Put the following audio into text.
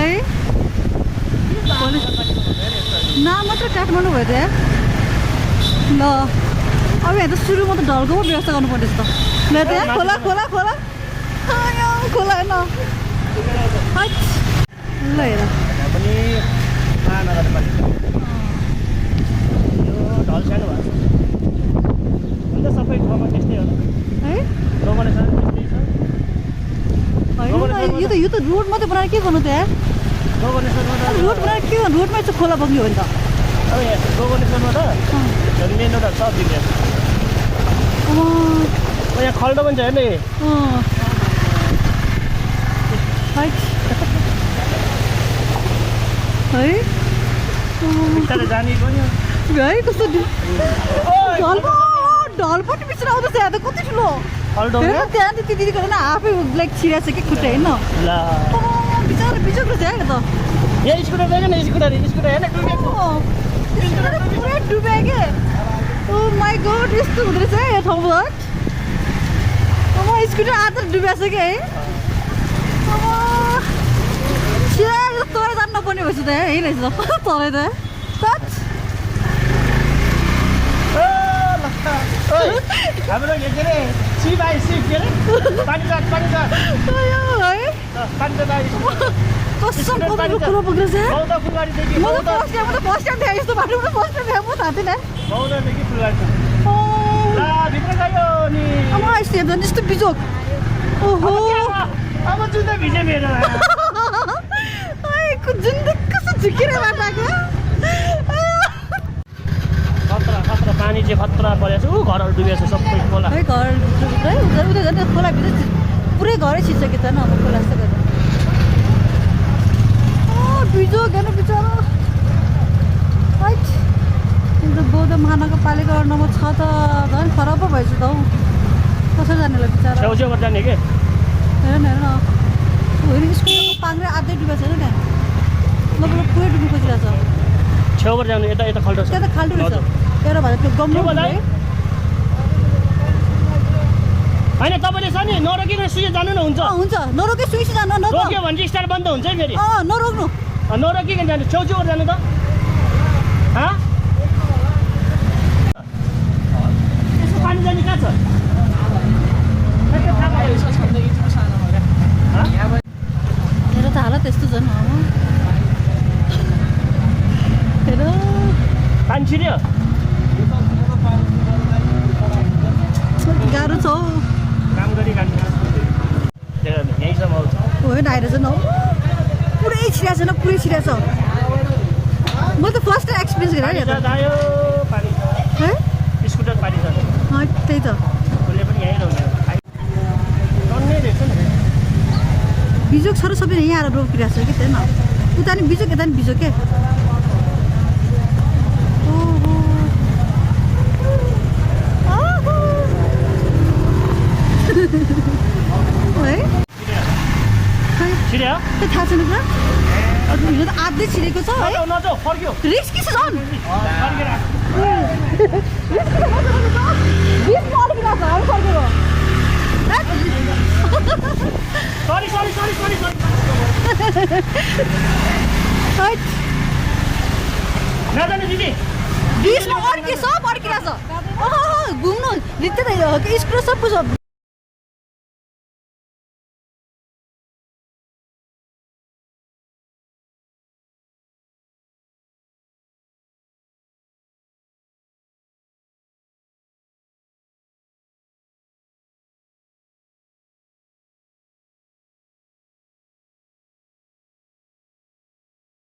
है नाम मात्र काठमाडौँ भयो त यार ल अब यहाँ त सुरुमा त ढलको पो व्यवस्था गर्नुपर्ने त ल त यहाँ खोला खोला खोला खोला हेर्न ल हेर पनि महानगरपालिका यो ढल सानो भएको छ हुन्छ सबै ठाउँमा त्यस्तै हो है गोकर्णेश्वर त्यस्तै छ यो त रोड मात्रै बनाएर के गर्नु त यार गोकर्णेश्वरमा त रोड बनाएर के गर्नु रोडमै चाहिँ खोला बग्ने हो नि त अब यहाँ गोकर्णेश्वरमा त मेन रोडहरू सब बिग्रेको छ यहाँ खल्डो पनि छ हेर्ने है बिस्तारै जाने पनि है कस्तो ढलपट्टि बिचरा आउँदैछ यहाँ त कति ठुलो खल्डो त्यहाँ त त्यति गरेर आफै लाइक छिराछ कि खुट्टा होइन ल बिचरा बिचक्रो छ यहाँ त यहाँ स्कुटर देखेन स्कुटर हेर्न डुबेको पुरै डुबे के ओ माई गड यस्तो हुँदो रहेछ है यो ठाउँमा अब स्कुटर आधा डुबेछ कि है अब छिरा तरै जानु नपर्ने भएछ त यही रहेछ तलै त हाम्रो के अरे सिप आयो सिप के अरे पानी जात है कसम कतिको कुरो पुग्दैछ बौद्ध फुलबारीदेखि म त फर्स्ट टाइम देखेँ यस्तो बाटो म फर्स्ट टाइम देखेँ म थाहा थिएन बौद्धदेखि फुलबारी ला भित्र गयो नि अब यस्तो हेर्दा यस्तो बिजोक ओहो अब जुत्ता भिजे मेरो जुन कस्तो झुकेर बाटो खतरा खतरा पानी चाहिँ खतरा परेको छ ऊ घरहरू डुबेको छ सबै खोला है घर है उता झन् खोला भित्र पुरै घरै छिसक्यो त न अब खोला जस्तो गरेर बिजोक हेर्नु बिचरा है बौद्ध महानगरपालिका नम्बर 6 त झन् खराब पो भएछ त हौ कसरी जाने होला बिचरा छेउछेउमा जाने के हेर न स्कुलको पाङ्ग्रे आधै डुबेको छैन त्यहाँ लगभग पुरै डुब्नु खोजिरहेको छ छेउबाट जानु यता यता खल्डो छ त्यहाँ त खाल्टो रहेछ त्यहाँ भएर त्यो गम्लो होइन तपाईँले छ नि नरोकिकन सुई जानु न हुन्छ हुन्छ नरोके सुइसी जानु न रोक्यो भने चाहिँ स्टार्ट बन्द हुन्छ है फेरि नरोक्नु नरोकिकन जानु छेउछेउबाट जानु त यसो पानी जाने कहाँ छ हेर त हालत यस्तो झन् हेर पानी छिर्यो गाह्रो छ हौ काम गरी यहीँसम्म आउँछ होइन आइरहेछ न पुरै छिराएको छैन पुरै छिराएको छ म त फर्स्ट टाइम एक्सपिरियन्स गरेँ पानी आयो पानी है स्कुटर पानी छ त्यही त उसले पनि यहीँ रहने टन्नै रहेछ नि बिजोक छ र सबै यहीँ आएर रोकिरहेको छ कि त्यही न उता नि बिजोक यता नि बिजोक के छिर्यो त्यो थाहा छैन पुरा हिजो त आधै छिरेको छ है नजाऊ फर्क्यो रिस्क के छ झन् फर्केर नजाने दिदी बिचमा अड्के सब अड्किरहेको छ घुम्नु स्कुल सब